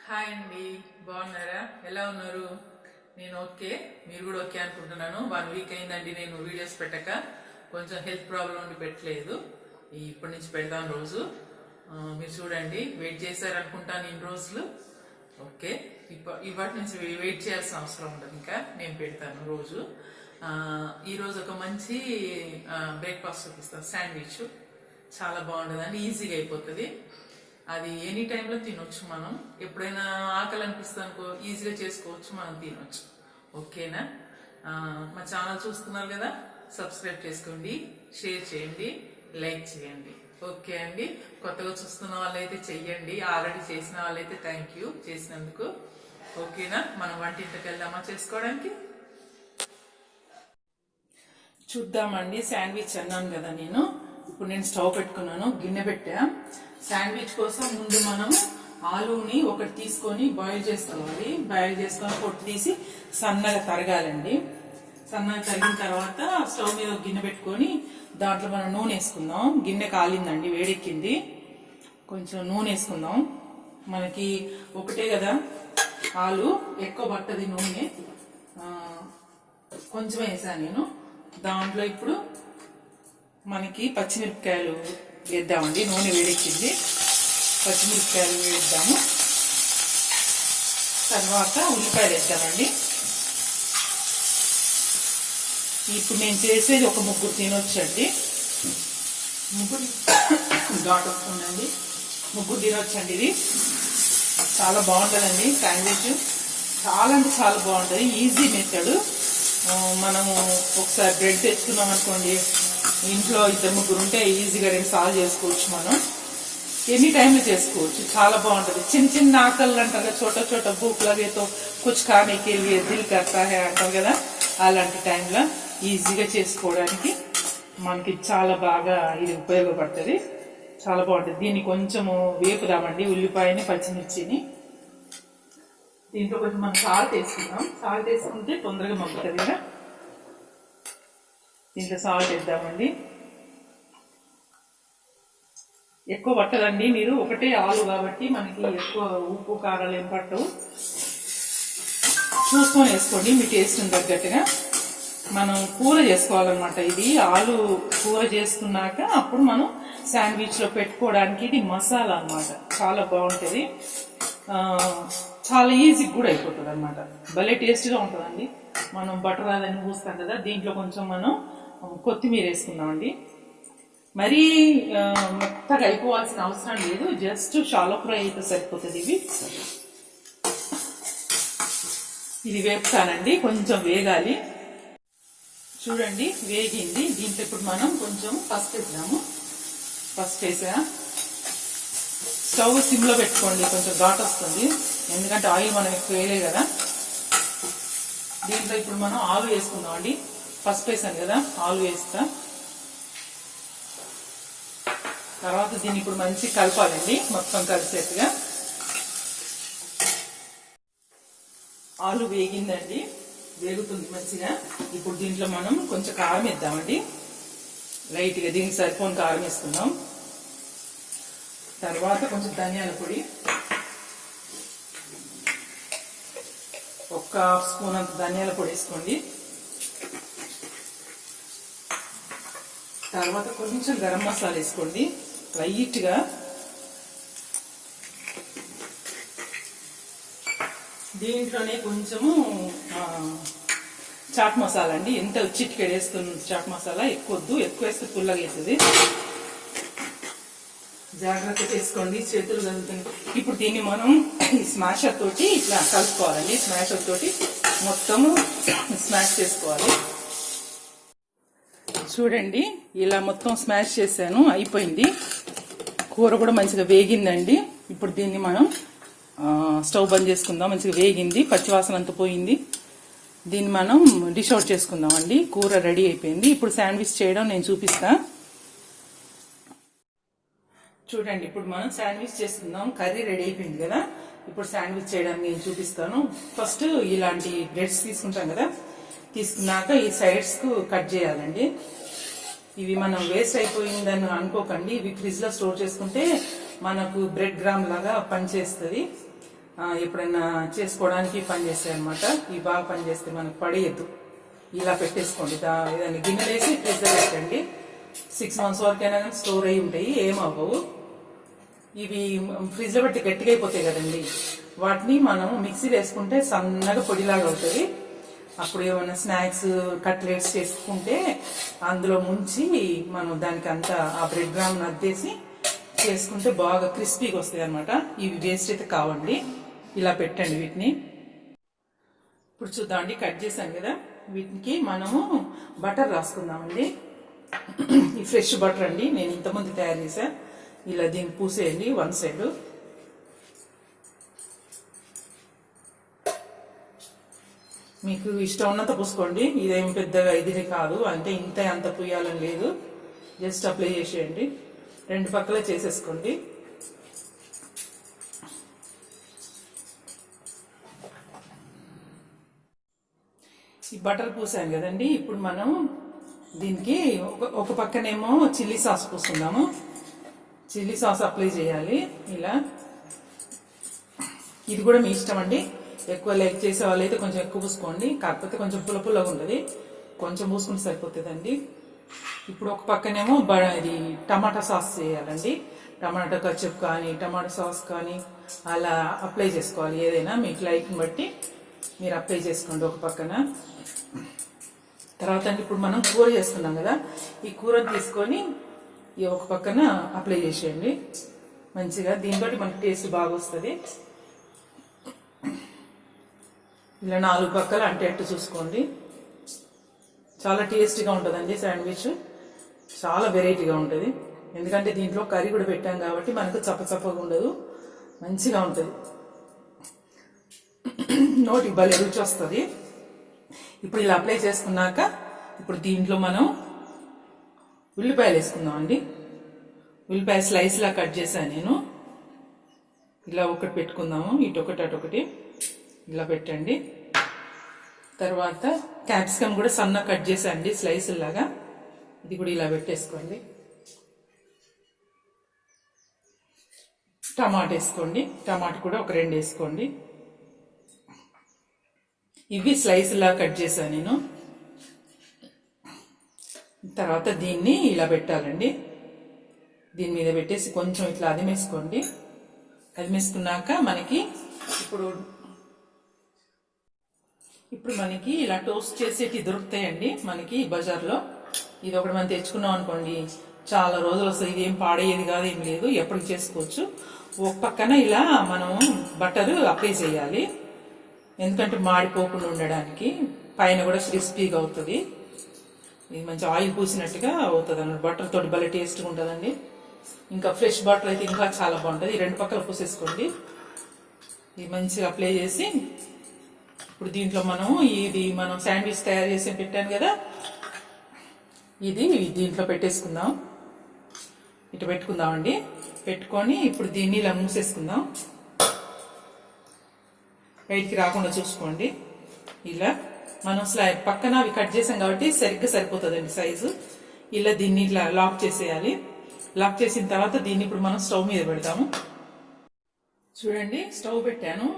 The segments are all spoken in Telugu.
హాయ్ అండి, బాగున్నారా? ఎలా ఉన్నారు? నేను ఓకే, మీరు కూడా ఓకే అనుకుంటున్నాను. 1 వీక్ అయిందండి నేను వీడియోస్ పెట్టక. కొంచెం హెల్త్ ప్రాబ్లం ఉండి పెట్టలేదు. ఇప్పటి నుంచి పెడతాను రోజు. మీరు చూడండి, వెయిట్ చేశారనుకుంటాను ఇన్ని రోజులు. ఓకే, ఇప్పటి నుంచి వెయిట్ చేయాల్సిన అవసరం ఉండదు, ఇంకా నేను పెడతాను రోజు. ఈరోజు ఒక మంచి బ్రేక్ఫాస్ట్ చూపిస్తాను. శాండ్విచ్ చాలా బాగుంటుందండి, ఈజీగా అయిపోతుంది. అది ఎనీ టైంలో తినొచ్చు. మనం ఎప్పుడైనా ఆకలి అనిపిస్తుంది అనుకో, ఈజీగా చేసుకోవచ్చు, మనం తినొచ్చు. ఓకేనా? మా ఛానల్ చూస్తున్నారు కదా, సబ్స్క్రైబ్ చేసుకోండి, షేర్ చేయండి, లైక్ చేయండి. ఓకే అండి. కొత్తగా చూస్తున్న వాళ్ళైతే చెయ్యండి, ఆల్రెడీ చేసిన వాళ్ళైతే థ్యాంక్ యూ చేసినందుకు. ఓకేనా? మనం వంటింటికి వెళ్దామా చేసుకోవడానికి? చూద్దామండి. శాండ్విచ్ అన్నాను కదా నేను. ఇప్పుడు నేను స్టవ్ పెట్టుకున్నాను, గిన్నె పెట్టా. శాండ్విచ్ కోసం ముందు మనం ఆలూని ఒకటి తీసుకొని బాయిల్ చేసుకోవాలి. బాయిల్ చేసుకొని పొట్టు తీసి సన్నగా తరగాలండి. సన్నగా తరిగిన తర్వాత స్టవ్ మీద ఒక గిన్నె పెట్టుకొని దాంట్లో మనం నూనె వేసుకుందాం. గిన్నె కాలిందండి, వేడెక్కింది. కొంచెం నూనె వేసుకుందాం. మనకి ఒకటే కదా ఆలు, ఎక్కువ పట్టది నూనె. కొంచెం వేసాను నేను. దాంట్లో ఇప్పుడు మనకి పచ్చిమిరపకాయలు వేద్దామండి. నూనె వేడెక్కింది, పచ్చిమిరపకాయలు వేద్దాము. తర్వాత ఉల్లిపాయలు వేద్దామండి. ఇప్పుడు నేను చేసేది ఒక 3 తినొచ్చండి. 3 ఘాట్ వస్తుందండి, 3 తినొచ్చండి. ఇది చాలా బాగుంటుందండి శాండ్విచ్. చాలా అంటే చాలా బాగుంటుంది, ఈజీ మెథడ్. మనము ఒకసారి బ్రెడ్ తెచ్చుకున్నాం అనుకోండి, ఇంట్లో 2-3 ఉంటే ఈజీగా 2 సార్లు చేసుకోవచ్చు. మనం ఎనీ టైంలో చేసుకోవచ్చు, చాలా బాగుంటుంది. చిన్న చిన్న ఆకళ్ళు అంటారు కదా, చోట చోట భూక్ లగేతో కుచ్ ఖానేకి దిల్ కర్తా హై అంటారు కదా, అలాంటి టైంలో ఈజీగా చేసుకోవడానికి మనకి చాలా బాగా ఇది ఉపయోగపడుతుంది. చాలా బాగుంటుంది. దీన్ని కొంచెము వేపుదామండి, ఉల్లిపాయని పచ్చిమిర్చిని. దీంట్లో కొంచెం మనం సాల్ట్ వేసుకుందాం. సాల్ట్ వేసుకుంటే తొందరగా మగ్గుతుంది కదా. దీంట్లో సాల్ట్ వేద్దామండి. ఎక్కువ పట్టదండి, మీరు ఒకటే ఆలు కాబట్టి మనకి ఎక్కువ ఉప్పు కారాలు ఏం పట్టవు. చూసుకొని వేసుకోండి మీ టేస్ట్ని తగ్గట్టుగా. మనం కూర చేసుకోవాలన్నమాట. ఇది ఆలు కూర చేసుకున్నాక అప్పుడు మనం శాండ్విచ్లో పెట్టుకోవడానికి ఇది మసాలా అన్నమాట. చాలా బాగుంటుంది, చాలా ఈజీ కూడా అయిపోతుంది అనమాట. భలే టేస్ట్గా ఉంటుందండి. మనం బటర్ అదని పూస్తాం కదా, దీంట్లో కొంచెం మనం కొత్తిమీర వేసుకుందామండి. మరీ మెత్తగా అయిపోవాల్సిన అవసరం లేదు, జస్ట్ షాలో ఫ్రై అయితే సరిపోతుంది. ఇది వేపుతానండి, కొంచెం వేగాలి. చూడండి వేగింది. దీంట్లో ఇప్పుడు మనం కొంచెం పసుపు వేద్దాము. పసుపు వేసా. స్టవ్ సిమ్లో పెట్టుకోండి, కొంచెం ఘాట్ వస్తుంది, ఎందుకంటే ఆయిల్ మనం ఎక్కువ వేయలే కదా. దీంట్లో ఇప్పుడు మనం ఆలు వేసుకుందామండి. పసుపు వేసాను కదా, ఆలు వేస్తా. తర్వాత దీన్ని ఇప్పుడు మంచి కలపాలండి, మొత్తం కలిసేట్టుగా. ఆలు వేగిందండి, వేగుతుంది మంచిగా. ఇప్పుడు దీంట్లో మనం కొంచెం కారం వేద్దామండి, లైట్గా. దీనికి సరిపోని కారం వేసుకుందాం. తర్వాత కొంచెం ధనియాల పొడి, 1 హాఫ్ స్పూన్ అంత ధనియాల పొడి వేసుకోండి. తర్వాత కొంచెం గరం మసాలా వేసుకోండి లైట్గా. దీంట్లోనే కొంచెము చాట్ మసాలా అండి, ఎంత చిటికెడు వేస్తుంది చాట్ మసాలా. ఎక్కువద్దు, ఎక్కువ వేస్తే పుల్లగా అవుతుంది. జాగ్రత్త చేసుకోండి, చేతులు కలుగుతుంది. ఇప్పుడు దీన్ని మనం స్మాషర్ తోటి ఇట్లా కలుపుకోవాలండి. స్మాషర్ తోటి మొత్తము స్మాష్ చేసుకోవాలి. చూడండి, ఇలా మొత్తం స్మాష్ చేశాను, అయిపోయింది. కూర కూడా మంచిగా వేగిందండి. ఇప్పుడు దీన్ని మనం స్టవ్ బంద్ చేసుకుందాం. మంచిగా వేగింది, పచ్చివాసన అంతా పోయింది. దీన్ని మనం డిష్ అవుట్ చేసుకుందాం అండి. కూర రెడీ అయిపోయింది. ఇప్పుడు శాండ్విచ్ చేయడం నేను చూపిస్తా. చూడండి, ఇప్పుడు మనం శాండ్విచ్ చేసుకుందాం. కర్రీ రెడీ అయిపోయింది కదా. ఇప్పుడు శాండ్విచ్ చేయడానికి నేను చూపిస్తాను. ఫస్ట్ ఇలాంటి బ్రెడ్స్ తీసుకుంటాం కదా, తీసుకున్నాక ఈ సైడ్స్ కు కట్ చేయాలండి. ఇవి మనం వేస్ట్ అయిపోయిందని అనుకోకండి, ఇవి ఫ్రిడ్జ్ లో స్టోర్ చేసుకుంటే మనకు బ్రెడ్ గ్రామ్ లాగా పనిచేస్తుంది. ఎప్పుడైనా చేసుకోవడానికి పనిచేస్తాయి అనమాట. ఇవి బాగా పనిచేస్తే మనకు పడేయద్దు. ఇలా పెట్టేసుకోండి. ఏదైనా గిన్నెలు వేసి ఫ్రిడ్జ్లో పెట్టండి. 6 months వరకైనా కానీ స్టోర్ అయ్యి ఉంటాయి, ఏమవ్వవు. ఇవి ఫ్రిడ్జ్లో పెట్టి గట్టిగా అయిపోతాయి కదండి, వాటిని మనం మిక్సీ వేసుకుంటే సన్నగా పొడిలాగా అవుతుంది. అప్పుడు ఏమైనా స్నాక్స్ కట్లెట్స్ చేసుకుంటే అందులో ముంచి మనం దానికి అంతా ఆ బ్రెడ్ గ్రామ్ అద్దేసి చేసుకుంటే బాగా క్రిస్పీగా వస్తాయి అనమాట. ఇవి వేస్ట్ అయితే కావండి. ఇలా పెట్టండి వీటిని. ఇప్పుడు చూద్దామండి, కట్ చేశాను కదా, వీటికి మనము బటర్ రాసుకుందామండి. ఈ ఫ్రెష్ బటర్ అండి, నేను ఇంతకుముందు తయారు చేసా. ఇలా దీన్ని పూసేయండి వన్ సైడ్. మీకు ఇష్టం ఉన్నంత పూసుకోండి, ఇదేం పెద్దగా ఇది కాదు, అంటే ఇంత అంత పూయాలని లేదు. జస్ట్ అప్లై చేసేయండి, 2 పక్కల చేసేసుకోండి. ఈ బటర్ పూసాను కదండి, ఇప్పుడు మనం దీనికి ఒక పక్కనేమో చిల్లీ సాస్ పూసుకుందాము. చిల్లీ సాస్ అప్లై చేయాలి ఇలా. ఇది కూడా మీ ఇష్టం అండి, ఎక్కువ లైక్ చేసే వాళ్ళు అయితే కొంచెం ఎక్కువ పూసుకోండి, కాకపోతే కొంచెం పుల్లగా ఉంటుంది, కొంచెం పూసుకుంటే సరిపోతుందండి. ఇప్పుడు ఒక పక్కనేమో ఇది టమాటా సాస్ చేయాలండి. టమాటా కచప్ కానీ టమాటా సాస్ కానీ అలా అప్లై చేసుకోవాలి. ఏదైనా మీకు లైక్ని బట్టి మీరు అప్లై చేసుకోండి ఒక పక్కన. తర్వాత అంటే ఇప్పుడు మనం కూర చేసుకున్నాం కదా, ఈ కూరని తీసుకొని ఈ ఒక పక్కన అప్లై చేసేయండి మంచిగా. దీంతో మనకి టేస్ట్ బాగా వస్తుంది. ఇలా 4 పక్కల అంటే చూసుకోండి. చాలా టేస్టీగా ఉంటుందండి శాండ్విచ్, చాలా వెరైటీగా ఉంటుంది. ఎందుకంటే దీంట్లో కర్రీ కూడా పెట్టాం కాబట్టి మనకు చప్పగా ఉండదు, మంచిగా ఉంటుంది, నోటికి భలే రుచి వస్తుంది. ఇప్పుడు ఇలా అప్లై చేసుకున్నాక ఇప్పుడు దీంట్లో మనం ఉల్లిపాయలు వేసుకుందాం అండి. ఉల్లిపాయ స్లైస్లా కట్ చేశాను నేను. ఇలా ఒకటి పెట్టుకుందాము, ఇటొకటి అటొకటి ఇలా పెట్టండి. తర్వాత క్యాప్సికమ్ కూడా సన్న కట్ చేశాండి స్లైసులాగా, ఇది కూడా ఇలా పెట్టేసుకోండి. టమాటా వేసుకోండి, టమాటా కూడా ఒక 2 వేసుకోండి. ఇవి స్లైస్లా కట్ చేశాను నేను. తర్వాత దీన్ని ఇలా పెట్టాలండి, దీని మీద పెట్టేసి కొంచెం ఇట్లా అదిమేసుకోండి. అదిమేసుకున్నాక మనకి ఇప్పుడు మనకి ఇలా టోస్ట్ చేసేటి దొరుకుతాయండి మనకి బజార్లో. ఇది ఒకటి మనం తెచ్చుకున్నాం అనుకోండి, చాలా రోజులు వస్తుంది. ఇది ఏం పాడేది కాదు, ఏం లేదు, ఎప్పటికి చేసుకోవచ్చు. ఒక పక్కన ఇలా మనం బటర్ అప్లై చేయాలి, ఎందుకంటే మాడిపోకుండా ఉండడానికి. పైన కూడా క్రిస్పీగా అవుతుంది, ఇది మంచి ఆయిల్ పూసినట్టుగా అవుతుంది అన్నమాట. బటర్ తోటి భలే టేస్ట్గా ఉంటుందండి. ఇంకా ఫ్రెష్ బటర్ అయితే ఇంకా చాలా బాగుంటుంది. 2 పక్కల పూసేసుకోండి. ఇది మంచిగా అప్లై చేసి ఇప్పుడు దీంట్లో మనం శాండ్విచ్ తయారు చేసి పెట్టాను కదా, ఇది దీంట్లో పెట్టేసుకుందాం. ఇటు పెట్టుకుందామండి. పెట్టుకొని ఇప్పుడు దీన్ని ఇలా మూసేసుకుందాం. బయటికి రాకుండా చూసుకోండి. ఇలా మనం పక్కన అవి కట్ చేసాం కాబట్టి సరిగ్గా సరిపోతుందండి సైజు. ఇలా దీన్ని ఇట్లా లాక్ చేసేయాలి. లాక్ చేసిన తర్వాత దీన్ని ఇప్పుడు మనం స్టవ్ మీద పెడతాము. చూడండి, స్టవ్ పెట్టాను.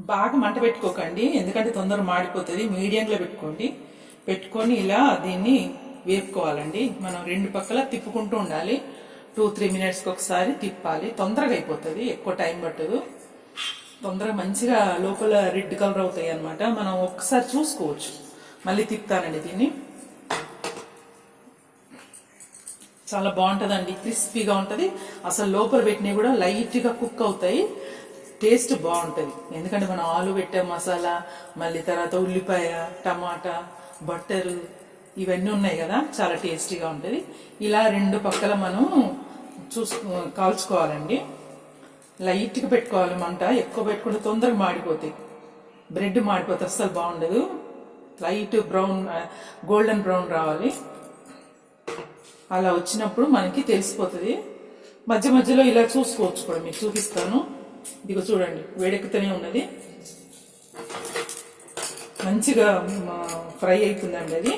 బాగా మంట పెట్టుకోకండి, ఎందుకంటే తొందరగా మాడిపోతుంది. మీడియంలో పెట్టుకోండి. పెట్టుకొని ఇలా దీన్ని వేపుకోవాలండి. మనం 2 పక్కల తిప్పుకుంటూ ఉండాలి. 2-3 minutesకి ఒకసారి తిప్పాలి. తొందరగా అయిపోతుంది, ఎక్కువ టైం పట్టదు. తొందరగా మంచిగా లోపల రెడ్ కలర్ అవుతాయి అన్నమాట. మనం ఒక్కసారి చూసుకోవచ్చు. మళ్ళీ తిప్పుతానండి దీన్ని. చాలా బాగుంటుందండి, క్రిస్పీగా ఉంటుంది. అసలు లోపల పెట్టినవి కూడా లైట్గా కుక్ అవుతాయి, టేస్ట్ బాగుంటుంది. ఎందుకంటే మనం ఆలు పెట్టే మసాలా, మళ్ళీ తర్వాత ఉల్లిపాయ, టమాటా, బట్టరు ఇవన్నీ ఉన్నాయి కదా, చాలా టేస్టీగా ఉంటుంది. ఇలా 2 పక్కల మనం కాల్చుకోవాలండి. లైట్గా పెట్టుకోవాలి మంట, ఎక్కువ పెట్టుకుంటే తొందరగా మాడిపోతాయి. బ్రెడ్ మాడిపోతే అస్సలు బాగుండదు. లైట్ బ్రౌన్, గోల్డెన్ బ్రౌన్ రావాలి. అలా వచ్చినప్పుడు మనకి తెలిసిపోతుంది. మధ్య మధ్యలో ఇలా చూసుకోవచ్చు కూడా, మీకు చూపిస్తాను. ఇదిగో చూడండి, వేడెక్కుతూనే ఉన్నది, మంచిగా ఫ్రై అవుతుందండి అది.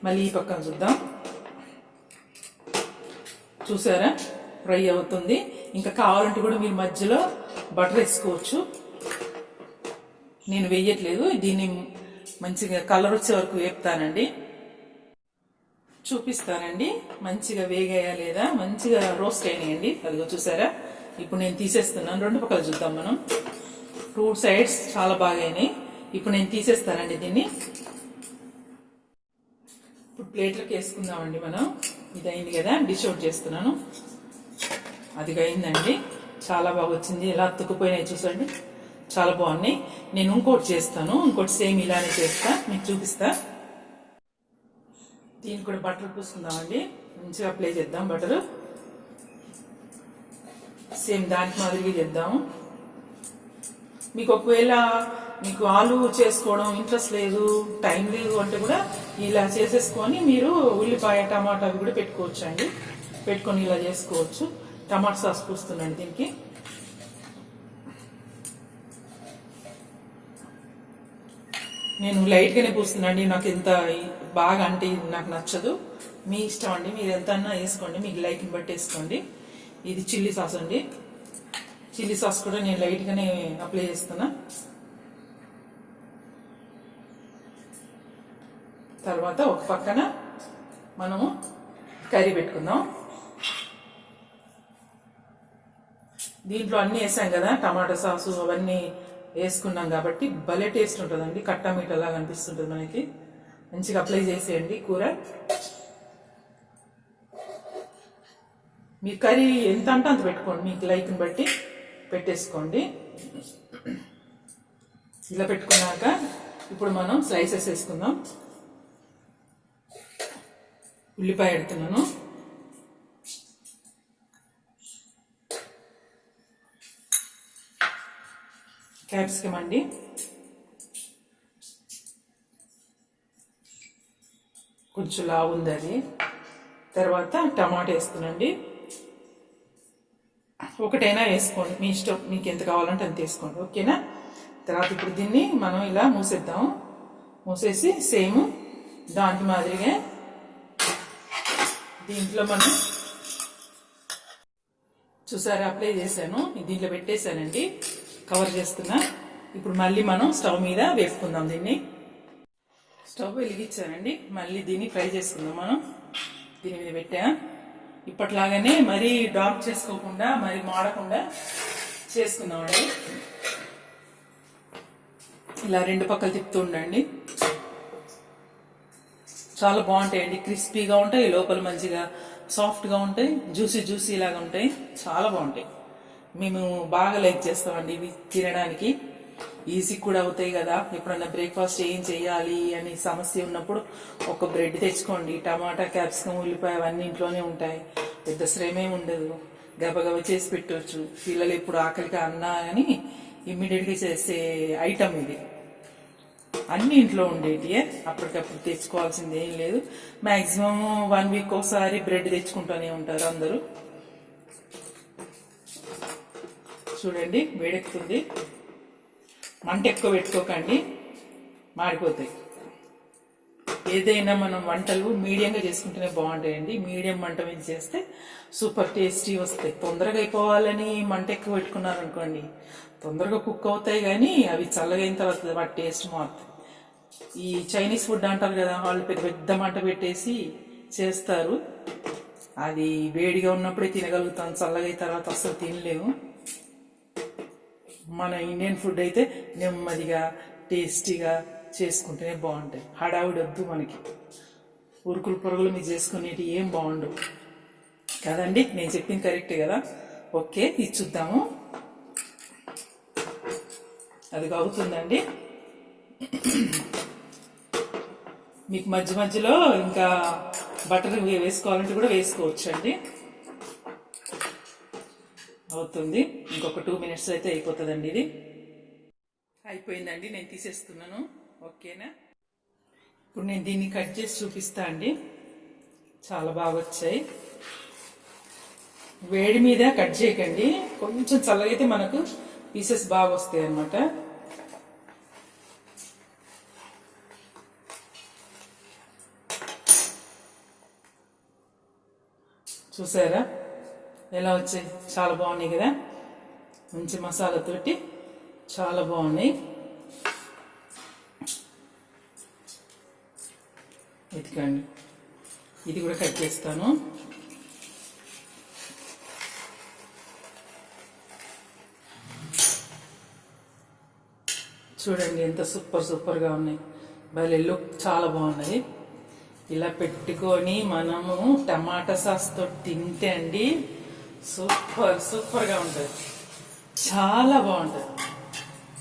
మళ్ళీ ఈ పక్కన చూద్దాం. చూసారా, ఫ్రై అవుతుంది. ఇంకా కావాలంటే కూడా మీరు మధ్యలో బటర్ వేసుకోవచ్చు. నేను వేయట్లేదు, దీన్ని మంచిగా కలర్ వచ్చే వరకు వేపుతానండి. చూపిస్తానండి మంచిగా వేగాయా లేదా. మంచిగా రోస్ట్ అయినాయండి, అదిగో చూసారా. ఇప్పుడు నేను తీసేస్తున్నాను, రెండు పక్కల చూద్దాం మనం. 2 సైడ్స్ చాలా బాగా అయినాయి. ఇప్పుడు నేను తీసేస్తానండి దీన్ని. ఇప్పుడు ప్లేట్లోకి వేసుకుందామండి మనం. ఇది అయింది కదా, డిష్ అవుట్ చేస్తున్నాను. అది అయిందండి, చాలా బాగా వచ్చింది. ఎలా అతుక్కుపోయినాయి చూసండి, చాలా బాగున్నాయి. నేను ఇంకోటి చేస్తాను, ఇంకోటి సేమ్ ఇలానే చేస్తా, మీకు చూపిస్తా. దీనికి కూడా బటర్ పూసుకుందామండి. మంచిగా అప్లై చేద్దాం బటర్. సేమ్ దానికి మాదిరిగా చేద్దాము. మీకు ఒకవేళ మీకు ఆలు చేసుకోవడం ఇంట్రెస్ట్ లేదు, టైం లేదు అంటే కూడా ఇలా చేసేసుకొని మీరు ఉల్లిపాయ టమాటా అవి కూడా పెట్టుకోవచ్చు అండి. పెట్టుకొని ఇలా చేసుకోవచ్చు. టమాటా సాస్ పూస్తున్నాండి దీనికి. నేను లైట్గానే పూస్తున్నాండి, నాకు ఎంత బాగా అంటే నాకు నచ్చదు. మీ ఇష్టం అండి, మీరు ఎంత అన్నా వేసుకోండి, మీకు లైక్ని బట్టి వేసుకోండి. ఇది చిల్లీ సాస్ అండి. చిల్లీ సాస్ కూడా నేను లైట్గానే అప్లై చేస్తున్నా. తర్వాత ఒక పక్కన మనము కర్రీ పెట్టుకుందాం. దీంట్లో అన్నీ వేసాం కదా, టమాటా సాసు అవన్నీ వేసుకున్నాం కాబట్టి భలే టేస్ట్ ఉంటుందండి. కట్టా మీటలా కనిపిస్తుంటుంది మనకి. మంచిగా అప్లై చేసేయండి కూర. మీ కర్రీ ఎంత అంటే అంత పెట్టుకోండి, మీకు లైక్ని బట్టి పెట్టేసుకోండి. ఇలా పెట్టుకున్నాక ఇప్పుడు మనం స్లైసెస్ వేసుకుందాం. ఉల్లిపాయ పెడుతున్నాను. క్యాప్సికమ్ అండి. కొంచెం లావు ఉంది అది. తర్వాత టమాటా వేస్తున్నాండి. ఒకటైనా వేసుకోండి, మీ ఇష్టం, మీకు ఎంత కావాలంటే అంత వేసుకోండి, ఓకేనా. తర్వాత ఇప్పుడు దీన్ని మనం ఇలా మూసేద్దాం. మూసేసి సేమ్ దాంట్లో మాదిరిగా దీంట్లో మనం చూసారా అప్లై చేశాను, దీంట్లో పెట్టేశానండి, కవర్ చేస్తున్నా. ఇప్పుడు మళ్ళీ మనం స్టవ్ మీద వేపుకుందాం దీన్ని. స్టవ్ వెలిగించానండి, మళ్ళీ దీన్ని ఫ్రై చేసుకుందాం మనం. దీని మీద పెట్టా. ఇప్పట్లాగానే మరీ డార్క్ చేసుకోకుండా, మరి మాడకుండా చేసుకుందామండి. ఇలా రెండు పక్కలు తిప్పుతూ ఉండండి. చాలా బాగుంటాయండి, క్రిస్పీగా ఉంటాయి, లోపల మంచిగా సాఫ్ట్గా ఉంటాయి, జ్యూసీ జ్యూసీ లాగా ఉంటాయి, చాలా బాగుంటాయి. మేము బాగా లైక్ చేస్తామండి ఇవి తినడానికి. ఈజీ కూడా అవుతాయి కదా. ఎప్పుడన్నా బ్రేక్ఫాస్ట్ ఏం చేయాలి అని సమస్య ఉన్నప్పుడు ఒక బ్రెడ్ తెచ్చుకోండి. టమాటా, క్యాప్సికమ్, ఉల్లిపాయ అవన్నీ ఇంట్లోనే ఉంటాయి, పెద్ద శ్రమే ఉండదు, గబగబ చేసి పెట్టవచ్చు. పిల్లలు ఎప్పుడు ఆకలిగా అన్నా అని ఇమ్మీడియట్గా చేసే ఐటమ్ ఇది. అన్ని ఇంట్లో ఉండేటియే, అప్పటికప్పుడు తెచ్చుకోవాల్సింది ఏం లేదు. మ్యాక్సిమం 1 వీక్ ఒకసారి బ్రెడ్ తెచ్చుకుంటూనే ఉంటారు అందరూ. చూడండి వేడెక్కుతుంది. మంట ఎక్కువ పెట్టుకోకండి, మాడిపోతాయి. ఏదైనా మనం వంటలు మీడియంగా చేసుకుంటేనే బాగుంటాయండి. మీడియం మంట మీద చేస్తే సూపర్ టేస్టీ వస్తాయి. తొందరగా అయిపోవాలని మంట ఎక్కువ పెట్టుకున్నారనుకోండి, తొందరగా కుక్ అవుతాయి, కానీ అవి చల్లగైన తర్వాత వాటి టేస్ట్ మారుతాయి. ఈ చైనీస్ ఫుడ్ అంటారు కదా, వాళ్ళు పెద్ద పెద్ద మంట పెట్టేసి చేస్తారు. అది వేడిగా ఉన్నప్పుడే తినగలుగుతాం, చల్లగా అయిన తర్వాత అస్సలు తినలేము. మన ఇండియన్ ఫుడ్ అయితే నెమ్మదిగా టేస్టీగా చేసుకుంటేనే బాగుంటాయి. హడావుడి వద్దు మనకి, ఉరుకులు పొరుగులు మీరు చేసుకునేవి ఏం బాగుండవు కదండి. నేను చెప్పింది కరెక్టే కదా. ఓకే, ఇది చూద్దాము. అది అవుతుందండి. మీకు మధ్య మధ్యలో ఇంకా బటర్ వేసుకోవాలంటే కూడా వేసుకోవచ్చు అండి. అవుతుంది, ఇంకొక 2 minutes అయితే అయిపోతుందండి. ఇది అయిపోయిందండి, నేను తీసేస్తున్నాను, ఓకేనా. ఇప్పుడు నేను దీన్ని కట్ చేసి చూపిస్తా అండి. చాలా బాగా వచ్చాయి. వేడి మీద కట్ చేయకండి, కొంచెం చల్లగైతే మనకు పీసెస్ బాగా వస్తాయి అన్నమాట. చూసారా ఎలా వచ్చాయి, చాలా బాగున్నాయి కదా. మంచి మసాలాతోటి చాలా బాగున్నాయి. ఇదిగండి, ఇది కూడా కట్ చేస్తాను. చూడండి ఎంత సూపర్గా ఉన్నాయి. భలే లుక్ చాలా బాగున్నాయి. ఇలా పెట్టుకొని మనము టమాటా సాస్తో తింటే అండి సూపర్గా ఉంటుంది. చాలా బాగుంటుంది,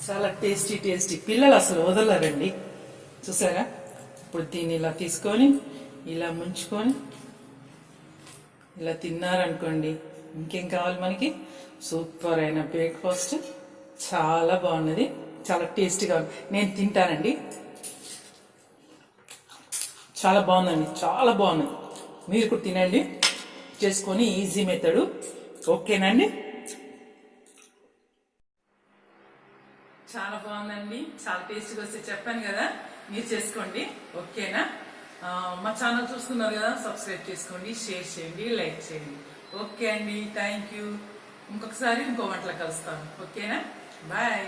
చాలా టేస్టీ. పిల్లలు అసలు వదలరండి. చూసారా? ఇప్పుడు దీన్ని ఇలా తీసుకొని ఇలా ముంచుకొని ఇలా తిన్నారనుకోండి, ఇంకేం కావాలి మనకి? సూపర్ అయిన బ్రేక్ఫాస్ట్. చాలా బాగున్నది, చాలా టేస్టీగా ఉంది. నేను తింటానండి. చాలా బాగుందండి, చాలా బాగున్నది. మీరు కూడా తినండి చేసుకొని, ఈజీ మెథడ్. ఓకేనండి? చాలా బాగుందండి, చాలా టేస్టీగా వస్తే చెప్పాను కదా, మీరు చేసుకోండి. ఓకేనా? మా ఛానల్ చూస్తున్నారు కదా, సబ్స్క్రైబ్ చేసుకోండి, షేర్ చేయండి, లైక్ చేయండి. ఓకే అండి, థ్యాంక్ యూ. ఇంకొకసారి ఇంకో వంటలో కలుస్తాను. ఓకేనా? బాయ్.